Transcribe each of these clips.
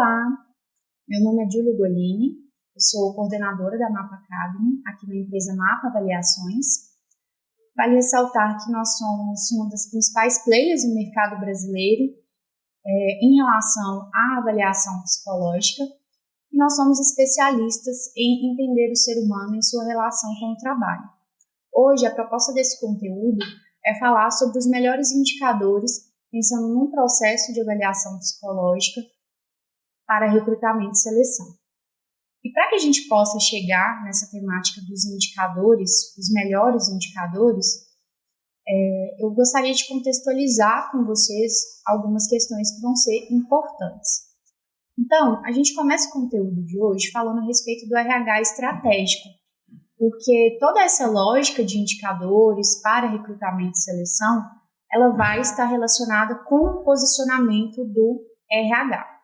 Olá, meu nome é Júlia Golini, eu sou coordenadora da Mapa Academy, aqui na empresa Mapa Avaliações. Vale ressaltar que nós somos uma das principais players no mercado brasileiro em relação à avaliação psicológica e nós somos especialistas em entender o ser humano em sua relação com o trabalho. Hoje, a proposta desse conteúdo é falar sobre os melhores indicadores pensando num processo de avaliação psicológica para recrutamento e seleção. E para que a gente possa chegar nessa temática dos indicadores, os melhores indicadores, eu gostaria de contextualizar com vocês algumas questões que vão ser importantes. Então, a gente começa o conteúdo de hoje falando a respeito do RH estratégico, porque toda essa lógica de indicadores para recrutamento e seleção, ela vai estar relacionada com o posicionamento do RH.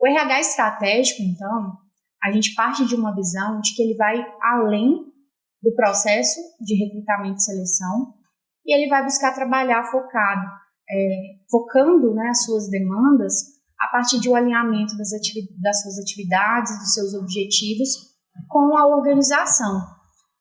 O RH estratégico, então, a gente parte de uma visão de que ele vai além do processo de recrutamento e seleção e ele vai buscar trabalhar focando as suas demandas a partir de um alinhamento das suas atividades, dos seus objetivos com a organização.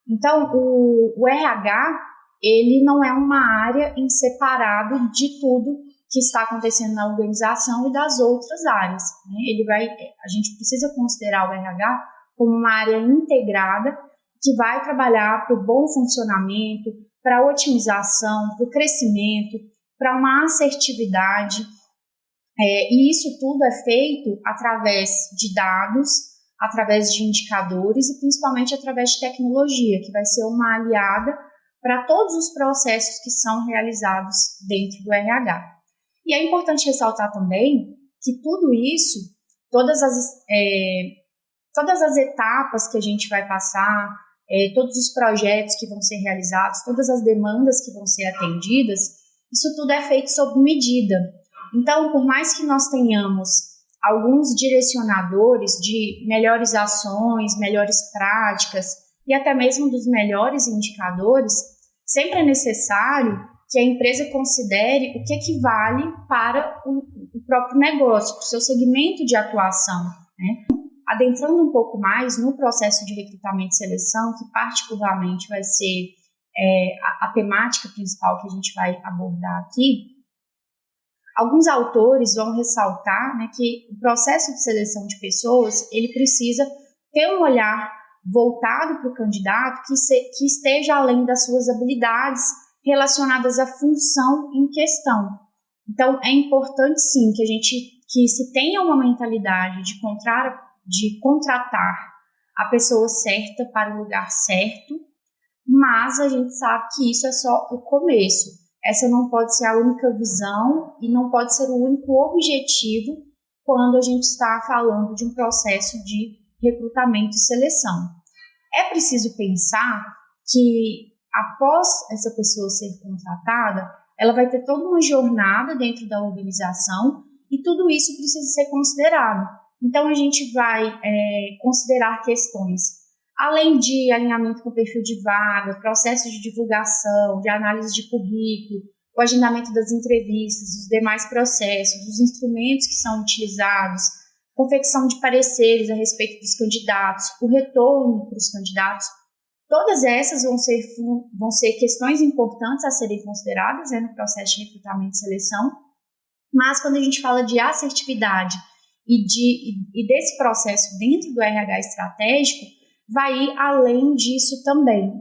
Então, o RH, ele não é uma área em separado de tudo que está acontecendo na organização e das outras áreas. A gente precisa considerar o RH como uma área integrada que vai trabalhar para o bom funcionamento, para a otimização, para o crescimento, para uma assertividade. E isso tudo é feito através de dados, através de indicadores e principalmente através de tecnologia, que vai ser uma aliada para todos os processos que são realizados dentro do RH. E é importante ressaltar também que tudo isso, todas as etapas que a gente vai passar, todos os projetos que vão ser realizados, todas as demandas que vão ser atendidas, isso tudo é feito sob medida. Então, por mais que nós tenhamos alguns direcionadores de melhores ações, melhores práticas e até mesmo dos melhores indicadores, sempre é necessário que a empresa considere o que equivale para o próprio negócio, para o seu segmento de atuação, Adentrando um pouco mais no processo de recrutamento e seleção, que particularmente vai ser a temática principal que a gente vai abordar aqui, alguns autores vão ressaltar que o processo de seleção de pessoas, ele precisa ter um olhar voltado para o candidato que esteja além das suas habilidades relacionadas à função em questão. Então, é importante sim que se tenha uma mentalidade de contratar a pessoa certa para o lugar certo, mas a gente sabe que isso é só o começo. Essa não pode ser a única visão e não pode ser o único objetivo quando a gente está falando de um processo de recrutamento e seleção. É preciso pensar que após essa pessoa ser contratada, ela vai ter toda uma jornada dentro da organização e tudo isso precisa ser considerado. Então, a gente vai considerar questões, além de alinhamento com o perfil de vaga, processos de divulgação, de análise de currículo, o agendamento das entrevistas, os demais processos, os instrumentos que são utilizados, confecção de pareceres a respeito dos candidatos, o retorno para os candidatos. Todas essas vão ser questões importantes a serem consideradas no processo de recrutamento e seleção, mas quando a gente fala de assertividade e desse processo dentro do RH estratégico, vai ir além disso também,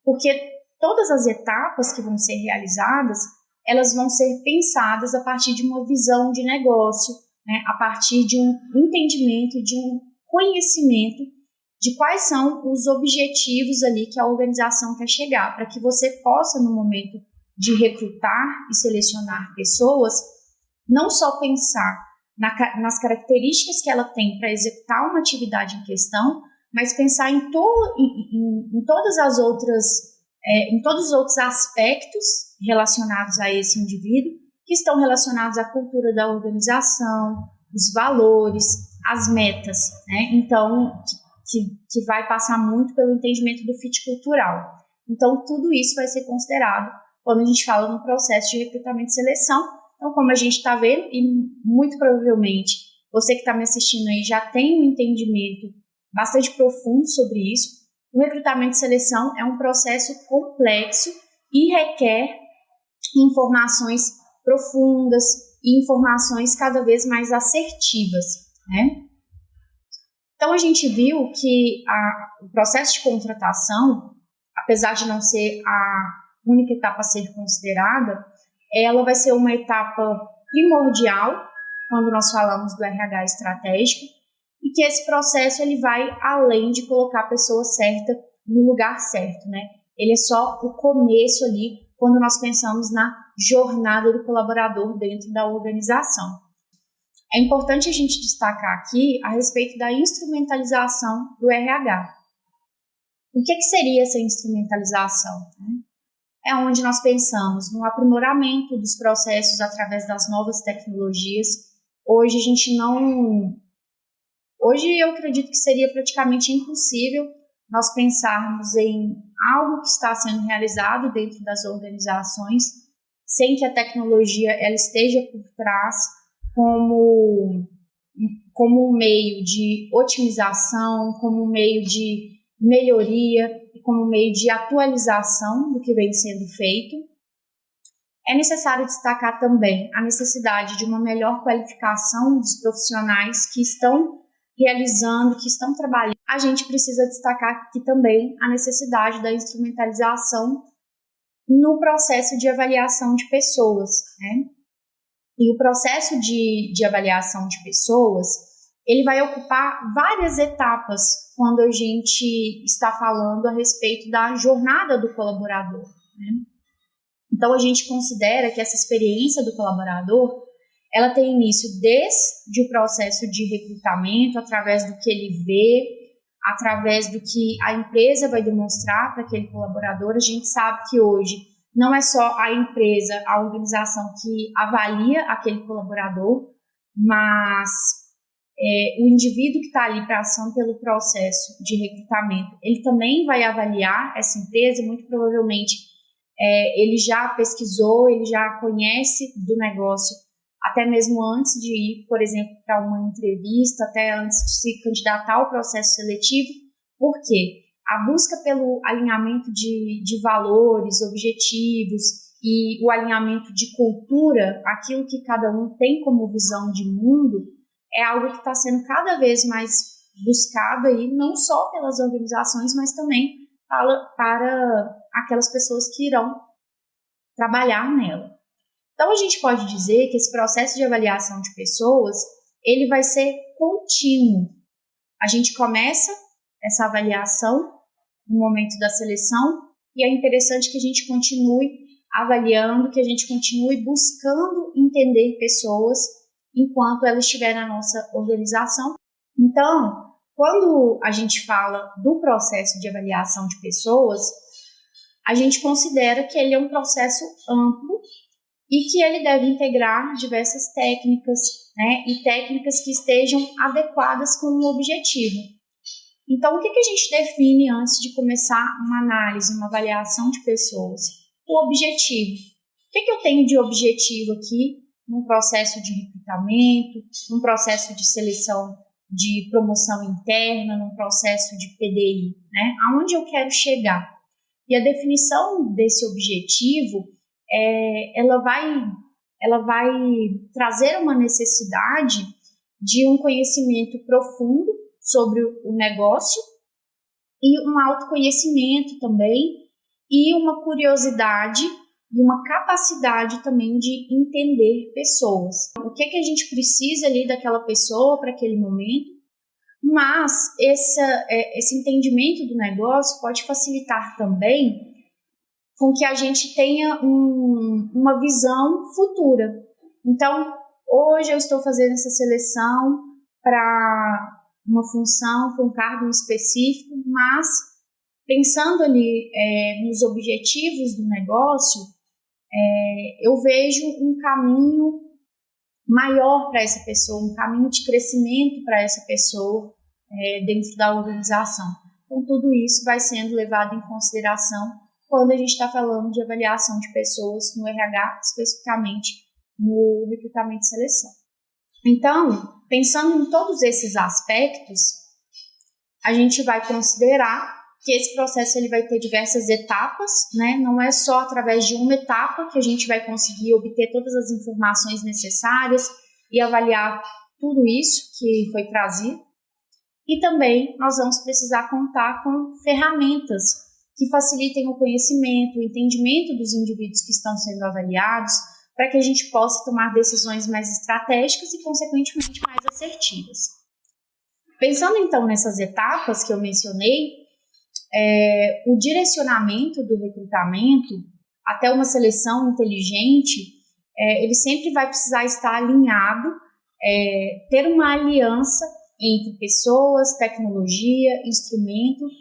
Porque todas as etapas que vão ser realizadas, elas vão ser pensadas a partir de uma visão de negócio, a partir de um entendimento, de um conhecimento de quais são os objetivos ali que a organização quer chegar, para que você possa, no momento de recrutar e selecionar pessoas, não só pensar nas características que ela tem para executar uma atividade em questão, mas pensar em todas as outras, em todos os outros aspectos relacionados a esse indivíduo, que estão relacionados à cultura da organização, os valores, as metas, Então, que vai passar muito pelo entendimento do fit cultural. Então, tudo isso vai ser considerado quando a gente fala no processo de recrutamento e seleção. Então, como a gente está vendo, e muito provavelmente você que está me assistindo aí já tem um entendimento bastante profundo sobre isso. O recrutamento e seleção é um processo complexo e requer informações profundas e informações cada vez mais assertivas, né? Então, a gente viu que o processo de contratação, apesar de não ser a única etapa a ser considerada, ela vai ser uma etapa primordial quando nós falamos do RH estratégico, e que esse processo ele vai além de colocar a pessoa certa no lugar certo, né? Ele é só o começo ali, quando nós pensamos na jornada do colaborador dentro da organização. É importante a gente destacar aqui a respeito da instrumentalização do RH. O que seria essa instrumentalização? É onde nós pensamos no aprimoramento dos processos através das novas tecnologias. Hoje eu acredito que seria praticamente impossível nós pensarmos em algo que está sendo realizado dentro das organizações sem que a tecnologia ela esteja por trás como um meio de otimização, como um meio de melhoria e como um meio de atualização do que vem sendo feito. É necessário destacar também a necessidade de uma melhor qualificação dos profissionais que estão realizando, que estão trabalhando. A gente precisa destacar aqui também a necessidade da instrumentalização no processo de avaliação de pessoas, né? E o processo de avaliação de pessoas, ele vai ocupar várias etapas quando a gente está falando a respeito da jornada do colaborador, né? Então, a gente considera que essa experiência do colaborador, ela tem início desde o processo de recrutamento, através do que ele vê, através do que a empresa vai demonstrar para aquele colaborador. A gente sabe que hoje não é só a empresa, a organização que avalia aquele colaborador, mas o indivíduo que está ali passando pelo processo de recrutamento, ele também vai avaliar essa empresa. Muito provavelmente ele já pesquisou, ele já conhece do negócio, até mesmo antes de ir, por exemplo, para uma entrevista, até antes de se candidatar ao processo seletivo. Por quê? A busca pelo alinhamento de valores, objetivos e o alinhamento de cultura, aquilo que cada um tem como visão de mundo, é algo que está sendo cada vez mais buscado aí, não só pelas organizações, mas também para aquelas pessoas que irão trabalhar nela. Então, a gente pode dizer que esse processo de avaliação de pessoas, ele vai ser contínuo. A gente começa essa avaliação no momento da seleção e é interessante que a gente continue avaliando, que a gente continue buscando entender pessoas enquanto ela estiver na nossa organização. Então, quando a gente fala do processo de avaliação de pessoas, a gente considera que ele é um processo amplo e que ele deve integrar diversas técnicas, né, e técnicas que estejam adequadas com o objetivo. Então, o que a gente define antes de começar uma análise, uma avaliação de pessoas? O objetivo. O que eu tenho de objetivo aqui num processo de recrutamento, num processo de seleção de promoção interna, num processo de PDI, né? Aonde eu quero chegar? E a definição desse objetivo, ela vai trazer uma necessidade de um conhecimento profundo sobre o negócio e um autoconhecimento também e uma curiosidade e uma capacidade também de entender pessoas. O que a gente precisa ali daquela pessoa para aquele momento, mas esse entendimento do negócio pode facilitar também com que a gente tenha uma visão futura. Então, hoje eu estou fazendo essa seleção para uma função, para um cargo específico, mas pensando ali nos objetivos do negócio, eu vejo um caminho maior para essa pessoa, um caminho de crescimento para essa pessoa dentro da organização. Então, tudo isso vai sendo levado em consideração quando a gente está falando de avaliação de pessoas no RH, especificamente no recrutamento e seleção. Então, pensando em todos esses aspectos, a gente vai considerar que esse processo ele vai ter diversas etapas, né? Não é só através de uma etapa que a gente vai conseguir obter todas as informações necessárias e avaliar tudo isso que foi trazido. E também nós vamos precisar contar com ferramentas que facilitem o conhecimento, o entendimento dos indivíduos que estão sendo avaliados, para que a gente possa tomar decisões mais estratégicas e, consequentemente, mais assertivas. Pensando, então, nessas etapas que eu mencionei, o direcionamento do recrutamento até uma seleção inteligente, ele sempre vai precisar estar alinhado, ter uma aliança entre pessoas, tecnologia, instrumentos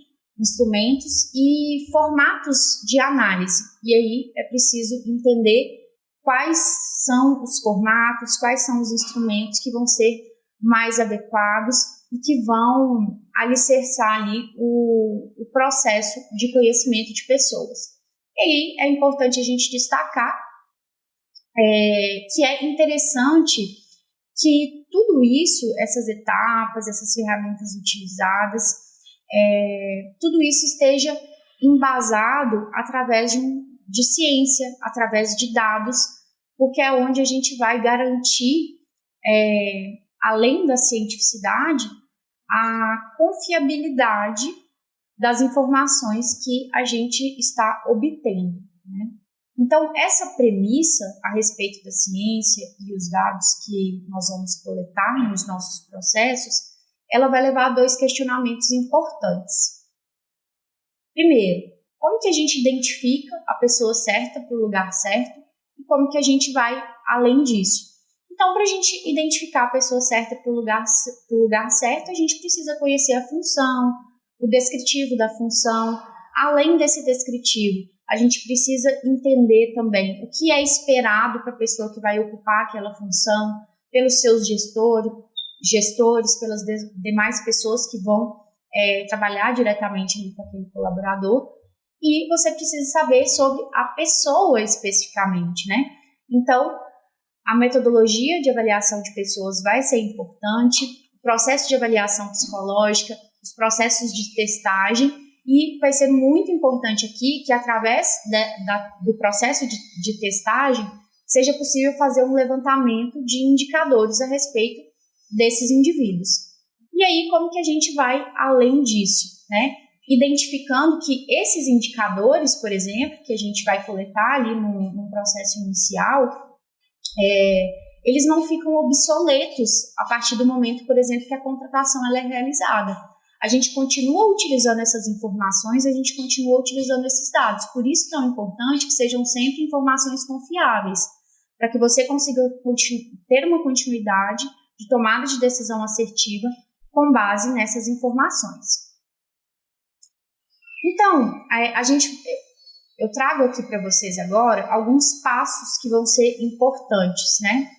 e formatos de análise. E aí é preciso entender quais são os formatos, quais são os instrumentos que vão ser mais adequados e que vão alicerçar ali o processo de conhecimento de pessoas. E aí é importante a gente destacar que é interessante que tudo isso, essas etapas, essas ferramentas utilizadas, tudo isso esteja embasado através de ciência, através de dados, porque é onde a gente vai garantir, além da cientificidade, a confiabilidade das informações que a gente está obtendo, né? Então, essa premissa a respeito da ciência e os dados que nós vamos coletar nos nossos processos, ela vai levar a 2 questionamentos importantes. Primeiro, como que a gente identifica a pessoa certa para o lugar certo e como que a gente vai além disso? Então, para a gente identificar a pessoa certa para o lugar certo, a gente precisa conhecer a função, o descritivo da função. Além desse descritivo, a gente precisa entender também o que é esperado para a pessoa que vai ocupar aquela função, pelos seus gestores, pelas demais pessoas que vão trabalhar diretamente com aquele colaborador. E você precisa saber sobre a pessoa especificamente, né? Então, a metodologia de avaliação de pessoas vai ser importante, o processo de avaliação psicológica, os processos de testagem, e vai ser muito importante aqui que, através do processo de testagem, seja possível fazer um levantamento de indicadores a respeito desses indivíduos. E aí, como que a gente vai além disso, né? Identificando que esses indicadores, por exemplo, que a gente vai coletar ali num processo inicial, eles não ficam obsoletos a partir do momento, por exemplo, que a contratação ela é realizada. A gente continua utilizando essas informações, a gente continua utilizando esses dados. Por isso é tão importante que sejam sempre informações confiáveis, para que você consiga ter uma continuidade de tomada de decisão assertiva com base nessas informações. Então, eu trago aqui para vocês agora alguns passos que vão ser importantes, né?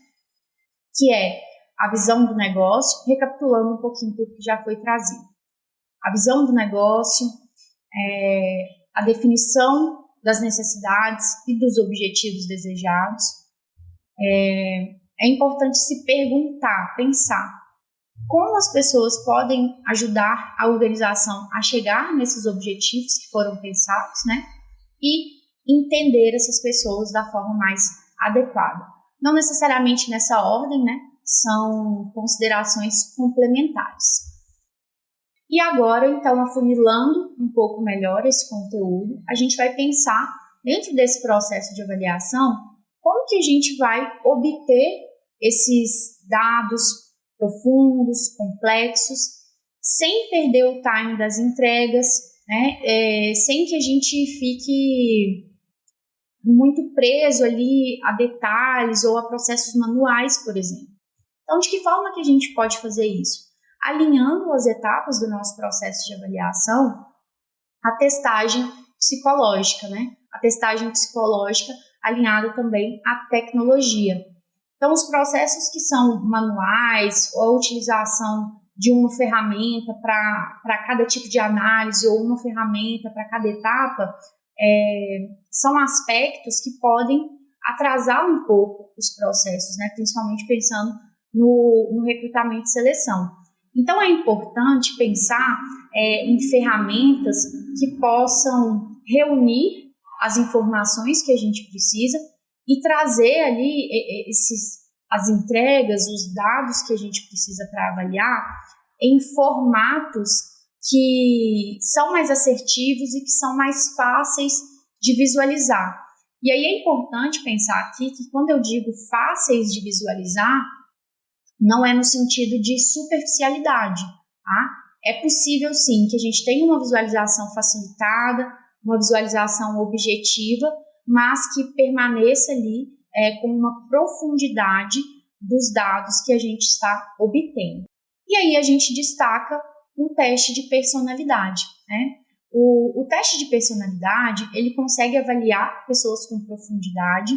Que é a visão do negócio, recapitulando um pouquinho tudo que já foi trazido. A visão do negócio, a definição das necessidades e dos objetivos desejados. É importante se pensar como as pessoas podem ajudar a organização a chegar nesses objetivos que foram pensados, né? E entender essas pessoas da forma mais adequada. Não necessariamente nessa ordem, né? São considerações complementares. E agora, então, afunilando um pouco melhor esse conteúdo, a gente vai pensar, dentro desse processo de avaliação, como que a gente vai obter esses dados profundos, complexos, sem perder o time das entregas, né? Sem que a gente fique muito preso ali a detalhes ou a processos manuais, por exemplo. Então, de que forma que a gente pode fazer isso? Alinhando as etapas do nosso processo de avaliação, a testagem psicológica, né? A testagem psicológica alinhada também à tecnologia. Então, os processos que são manuais ou a utilização de uma ferramenta para cada tipo de análise ou uma ferramenta para cada etapa, são aspectos que podem atrasar um pouco os processos, né? Principalmente pensando no recrutamento e seleção. Então, é importante pensar em ferramentas que possam reunir as informações que a gente precisa e trazer ali as entregas, os dados que a gente precisa para avaliar em formatos que são mais assertivos e que são mais fáceis de visualizar. E aí é importante pensar aqui que quando eu digo fáceis de visualizar, não é no sentido de superficialidade, tá? É possível sim que a gente tenha uma visualização facilitada, uma visualização objetiva, mas que permaneça ali com uma profundidade dos dados que a gente está obtendo. E aí a gente destaca um teste de personalidade, né? O teste de personalidade, ele consegue avaliar pessoas com profundidade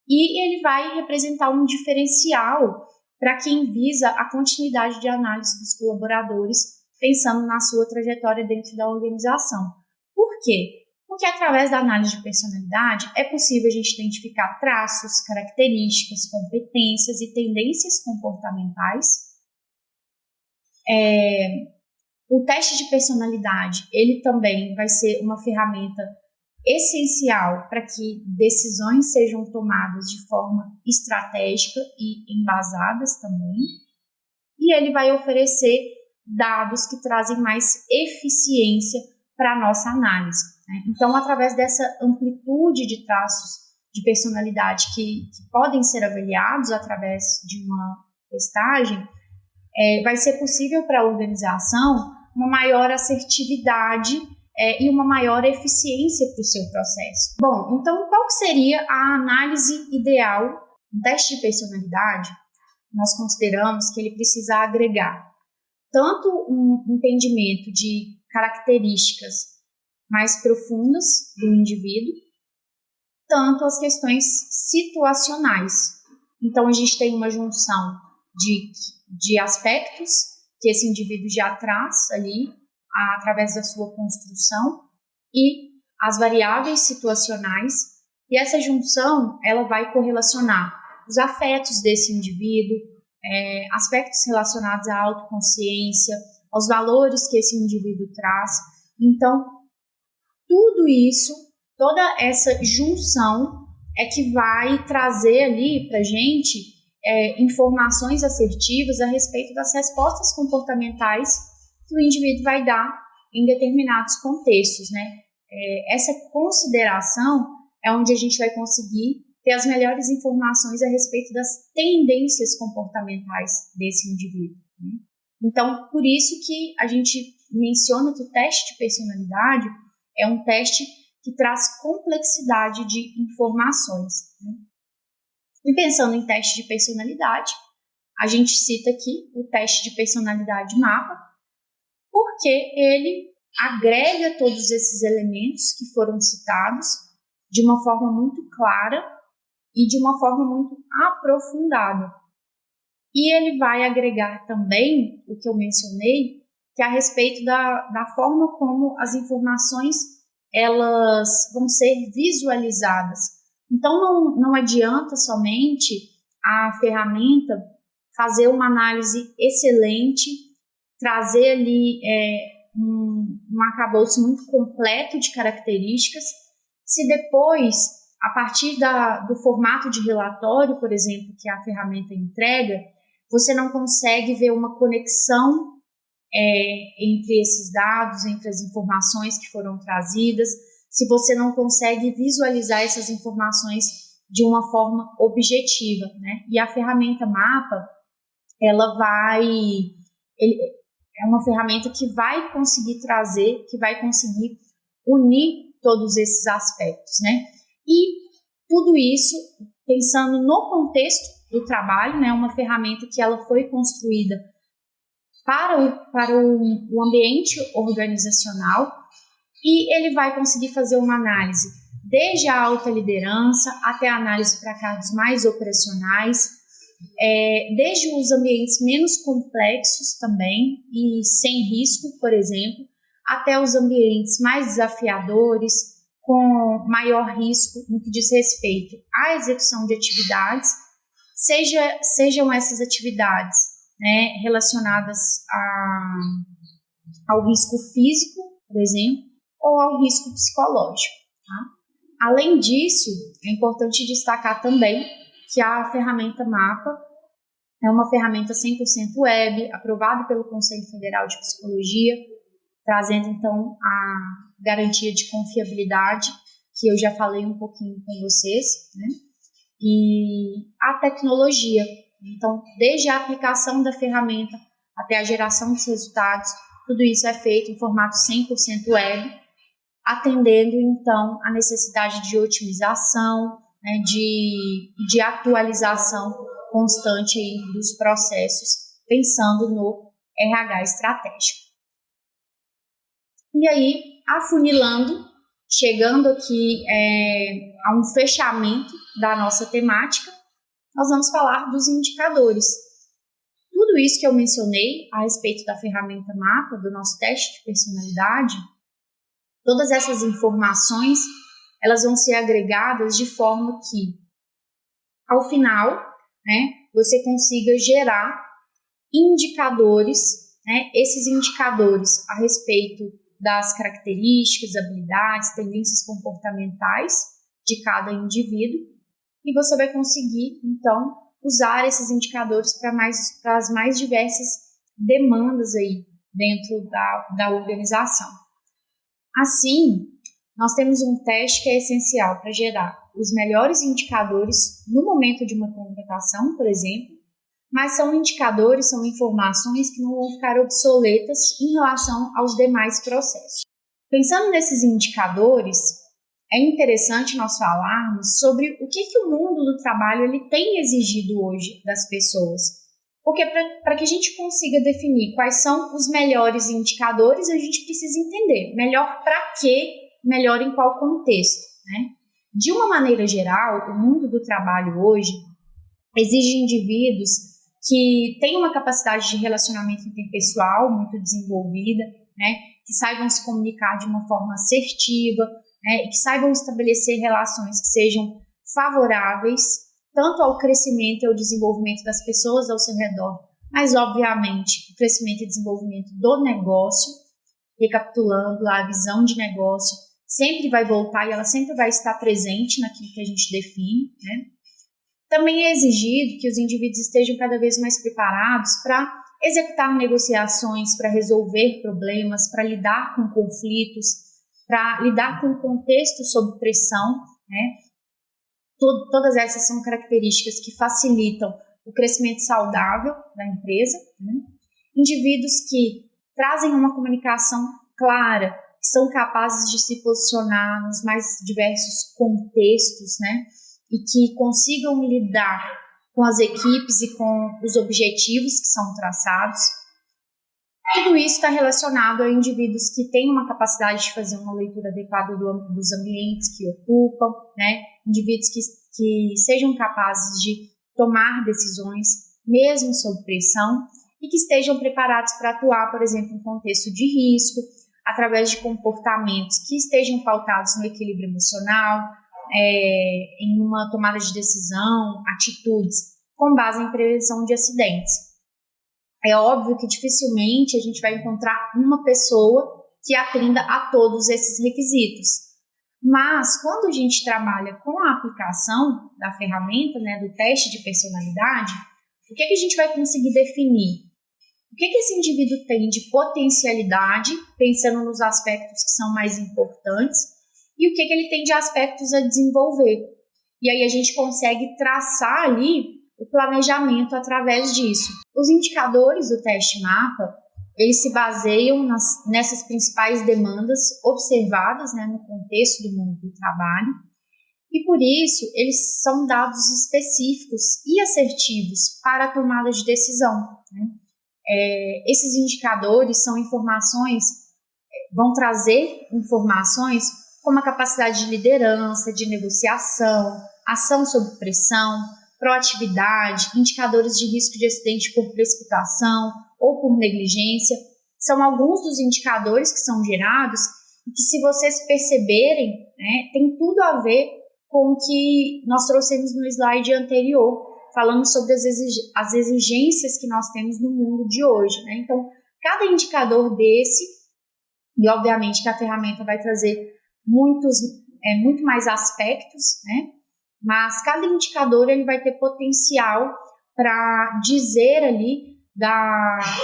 e ele vai representar um diferencial para quem visa a continuidade de análise dos colaboradores, pensando na sua trajetória dentro da organização. Por quê? Porque através da análise de personalidade é possível a gente identificar traços, características, competências e tendências comportamentais. O teste de personalidade, ele também vai ser uma ferramenta essencial para que decisões sejam tomadas de forma estratégica e embasadas também. E ele vai oferecer dados que trazem mais eficiência para a nossa análise, né? Então, através dessa amplitude de traços de personalidade que podem ser avaliados através de uma testagem, vai ser possível para a organização uma maior assertividade e uma maior eficiência para o seu processo. Bom, então qual seria a análise ideal? Um teste de personalidade, nós consideramos que ele precisa agregar tanto um entendimento de características mais profundas do indivíduo, tanto as questões situacionais. Então, a gente tem uma junção de aspectos que esse indivíduo já traz ali através da sua construção e as variáveis situacionais, e essa junção ela vai correlacionar os afetos desse indivíduo, aspectos relacionados à autoconsciência, aos valores que esse indivíduo traz. Então, tudo isso, toda essa junção é que vai trazer ali para a gente informações assertivas a respeito das respostas comportamentais que o indivíduo vai dar em determinados contextos, né? Essa consideração é onde a gente vai conseguir ter as melhores informações a respeito das tendências comportamentais desse indivíduo, né? Então, por isso que a gente menciona que o teste de personalidade é um teste que traz complexidade de informações, né? E pensando em teste de personalidade, a gente cita aqui o teste de personalidade mapa, porque ele agrega todos esses elementos que foram citados de uma forma muito clara e de uma forma muito aprofundada. E ele vai agregar também o que eu mencionei, que é a respeito da forma como as informações elas vão ser visualizadas. Então, não adianta somente a ferramenta fazer uma análise excelente, trazer ali um arcabouço muito completo de características, se depois, a partir do formato de relatório, por exemplo, que a ferramenta entrega, você não consegue ver uma conexão entre esses dados, entre as informações que foram trazidas, se você não consegue visualizar essas informações de uma forma objetiva, né? E a ferramenta Mapa, é uma ferramenta que vai conseguir trazer, que vai conseguir unir todos esses aspectos, né? E tudo isso pensando no contexto do trabalho, né? Uma ferramenta que ela foi construída para o ambiente organizacional, e ele vai conseguir fazer uma análise desde a alta liderança até a análise para cargos mais operacionais, desde os ambientes menos complexos também e sem risco, por exemplo, até os ambientes mais desafiadores, com maior risco no que diz respeito à execução de atividades sejam essas atividades, né, relacionadas ao risco físico, por exemplo, ou ao risco psicológico. Tá? Além disso, é importante destacar também que a ferramenta MAPA é uma ferramenta 100% web, aprovada pelo Conselho Federal de Psicologia, trazendo então a garantia de confiabilidade, que eu já falei um pouquinho com vocês, né? E a tecnologia. Então, desde a aplicação da ferramenta até a geração dos resultados, tudo isso é feito em formato 100% web, atendendo então a necessidade de otimização, né, de atualização constante aí dos processos, pensando no RH estratégico. E aí, afunilando, chegando aqui a um fechamento da nossa temática, nós vamos falar dos indicadores. Tudo isso que eu mencionei a respeito da ferramenta MAPA, do nosso teste de personalidade, todas essas informações, elas vão ser agregadas de forma que, ao final, né, você consiga gerar indicadores, né, esses indicadores a respeito das características, habilidades, tendências comportamentais de cada indivíduo, e você vai conseguir, então, usar esses indicadores para as mais diversas demandas aí dentro da organização. Assim, nós temos um teste que é essencial para gerar os melhores indicadores no momento de uma contratação, por exemplo, mas são indicadores, são informações que não vão ficar obsoletas em relação aos demais processos. Pensando nesses indicadores, é interessante nós falarmos sobre o que o mundo do trabalho ele tem exigido hoje das pessoas. Porque para que a gente consiga definir quais são os melhores indicadores, a gente precisa entender melhor para quê, melhor em qual contexto, né? De uma maneira geral, o mundo do trabalho hoje exige indivíduos que tenham uma capacidade de relacionamento interpessoal muito desenvolvida, né? Que saibam se comunicar de uma forma assertiva, né? E que saibam estabelecer relações que sejam favoráveis tanto ao crescimento e ao desenvolvimento das pessoas ao seu redor, mas, obviamente, o crescimento e desenvolvimento do negócio. Recapitulando lá, a visão de negócio sempre vai voltar e ela sempre vai estar presente naquilo que a gente define, né? Também é exigido que os indivíduos estejam cada vez mais preparados para executar negociações, para resolver problemas, para lidar com conflitos, para lidar com contexto sob pressão, né? Todas essas são características que facilitam o crescimento saudável da empresa, né? Indivíduos que trazem uma comunicação clara, que são capazes de se posicionar nos mais diversos contextos, né? E que consigam lidar com as equipes e com os objetivos que são traçados. Tudo isso está relacionado a indivíduos que têm uma capacidade de fazer uma leitura adequada dos ambientes que ocupam, né? Indivíduos que sejam capazes de tomar decisões, mesmo sob pressão, e que estejam preparados para atuar, por exemplo, em contexto de risco, através de comportamentos que estejam pautados no equilíbrio emocional, em uma tomada de decisão, atitudes com base em prevenção de acidentes. É óbvio que dificilmente a gente vai encontrar uma pessoa que atenda a todos esses requisitos. Mas quando a gente trabalha com a aplicação da ferramenta, né, do teste de personalidade, o que a gente vai conseguir definir? O que esse indivíduo tem de potencialidade, pensando nos aspectos que são mais importantes, e o que ele tem de aspectos a desenvolver. E aí a gente consegue traçar ali o planejamento através disso. Os indicadores do teste MAPA, eles se baseiam nessas principais demandas observadas, né, no contexto do mundo do trabalho, e por isso eles são dados específicos e assertivos para a tomada de decisão, né? Esses indicadores são vão trazer informações como a capacidade de liderança, de negociação, ação sob pressão, proatividade, indicadores de risco de acidente por precipitação ou por negligência. São alguns dos indicadores que são gerados e que, se vocês perceberem, né, tem tudo a ver com o que nós trouxemos no slide anterior, falando sobre as exigências que nós temos no mundo de hoje, né? Então, cada indicador desse, e obviamente que a ferramenta vai trazer muito mais aspectos, né? Mas cada indicador ele vai ter potencial para dizer ali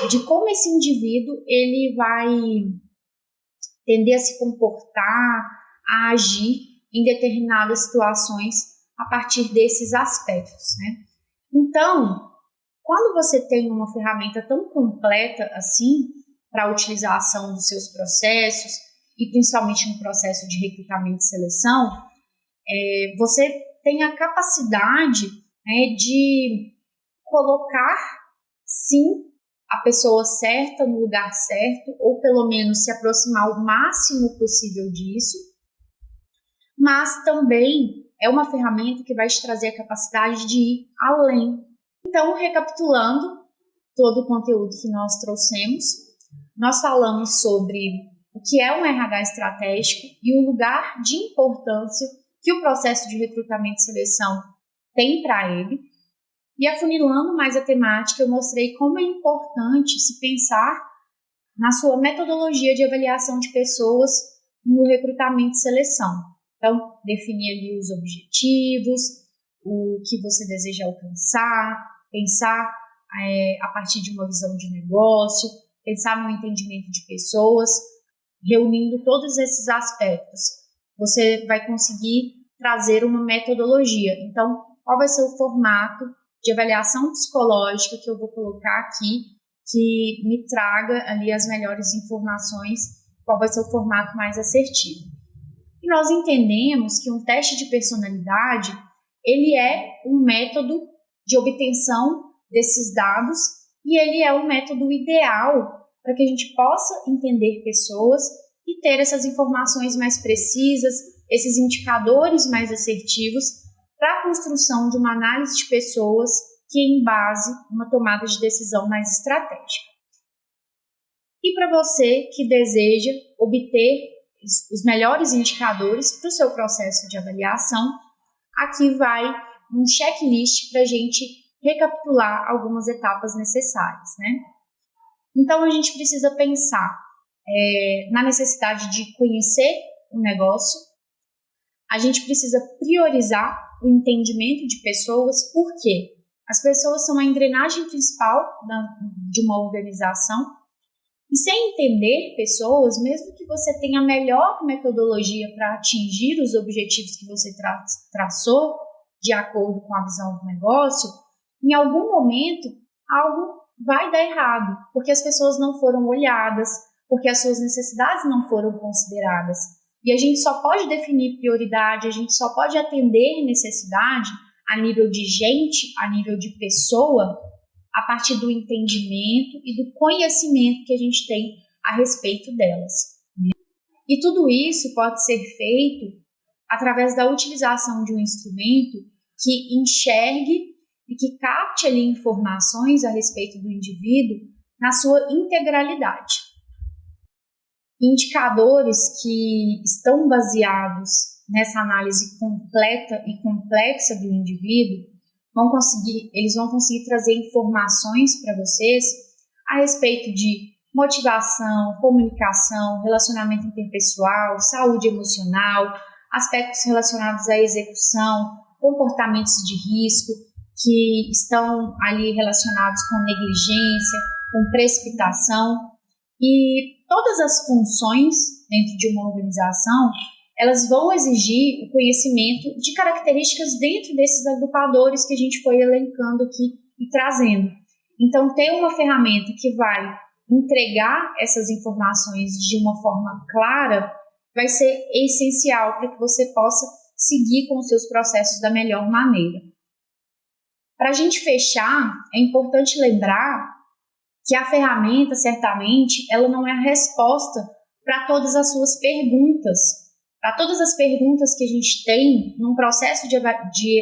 de como esse indivíduo ele vai tender a se comportar, a agir em determinadas situações a partir desses aspectos, né? Então, quando você tem uma ferramenta tão completa assim para a utilização dos seus processos e principalmente no processo de recrutamento e seleção, você tem a capacidade, né, de colocar, sim, a pessoa certa no lugar certo, ou pelo menos se aproximar o máximo possível disso, mas também é uma ferramenta que vai te trazer a capacidade de ir além. Então, recapitulando todo o conteúdo que nós trouxemos, nós falamos sobre o que é um RH estratégico e o lugar de importância que o processo de recrutamento e seleção tem para ele. E afunilando mais a temática, eu mostrei como é importante se pensar na sua metodologia de avaliação de pessoas no recrutamento e seleção. Então, definir ali os objetivos, o que você deseja alcançar, pensar a partir de uma visão de negócio, pensar no entendimento de pessoas, reunindo todos esses aspectos. Você vai conseguir trazer uma metodologia. Então, qual vai ser o formato de avaliação psicológica que eu vou colocar aqui, que me traga ali as melhores informações, qual vai ser o formato mais assertivo. E nós entendemos que um teste de personalidade, ele é um método de obtenção desses dados e ele é um método ideal para que a gente possa entender pessoas e ter essas informações mais precisas, esses indicadores mais assertivos para a construção de uma análise de pessoas que embase uma tomada de decisão mais estratégica. E para você que deseja obter os melhores indicadores para o seu processo de avaliação, aqui vai um checklist para a gente recapitular algumas etapas necessárias, né? Então, a gente precisa pensar na necessidade de conhecer o negócio, a gente precisa priorizar o entendimento de pessoas, porque as pessoas são a engrenagem principal de uma organização, e sem entender pessoas, mesmo que você tenha a melhor metodologia para atingir os objetivos que você traçou, de acordo com a visão do negócio, em algum momento algo vai dar errado, porque as pessoas não foram olhadas, porque as suas necessidades não foram consideradas. E a gente só pode definir prioridade, a gente só pode atender necessidade a nível de gente, a nível de pessoa, a partir do entendimento e do conhecimento que a gente tem a respeito delas. E tudo isso pode ser feito através da utilização de um instrumento que enxergue e que capte ali informações a respeito do indivíduo na sua integralidade. Indicadores que estão baseados nessa análise completa e complexa do indivíduo eles vão conseguir trazer informações para vocês a respeito de motivação, comunicação, relacionamento interpessoal, saúde emocional, aspectos relacionados à execução, comportamentos de risco que estão ali relacionados com negligência, com precipitação, e todas as funções dentro de uma organização elas vão exigir o conhecimento de características dentro desses agrupadores que a gente foi elencando aqui e trazendo. Então, ter uma ferramenta que vai entregar essas informações de uma forma clara vai ser essencial para que você possa seguir com os seus processos da melhor maneira. Para a gente fechar, é importante lembrar que a ferramenta, certamente, ela não é a resposta para todas as suas perguntas, para todas as perguntas que a gente tem num processo de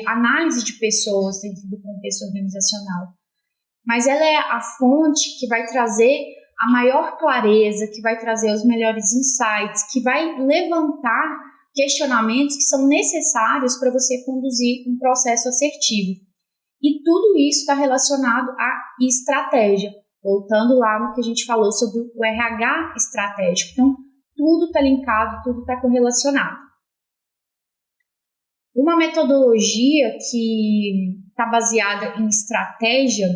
análise de pessoas dentro do contexto organizacional. Mas ela é a fonte que vai trazer a maior clareza, que vai trazer os melhores insights, que vai levantar questionamentos que são necessários para você conduzir um processo assertivo. E tudo isso está relacionado à estratégia, voltando lá no que a gente falou sobre o RH estratégico. Então, tudo está linkado, tudo está correlacionado. Uma metodologia que está baseada em estratégia,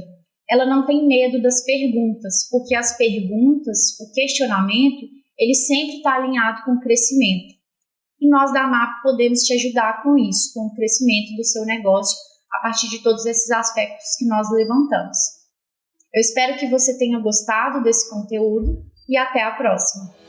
ela não tem medo das perguntas, porque as perguntas, o questionamento, ele sempre está alinhado com o crescimento. E nós da MAP podemos te ajudar com isso, com o crescimento do seu negócio, a partir de todos esses aspectos que nós levantamos. Eu espero que você tenha gostado desse conteúdo e até a próxima!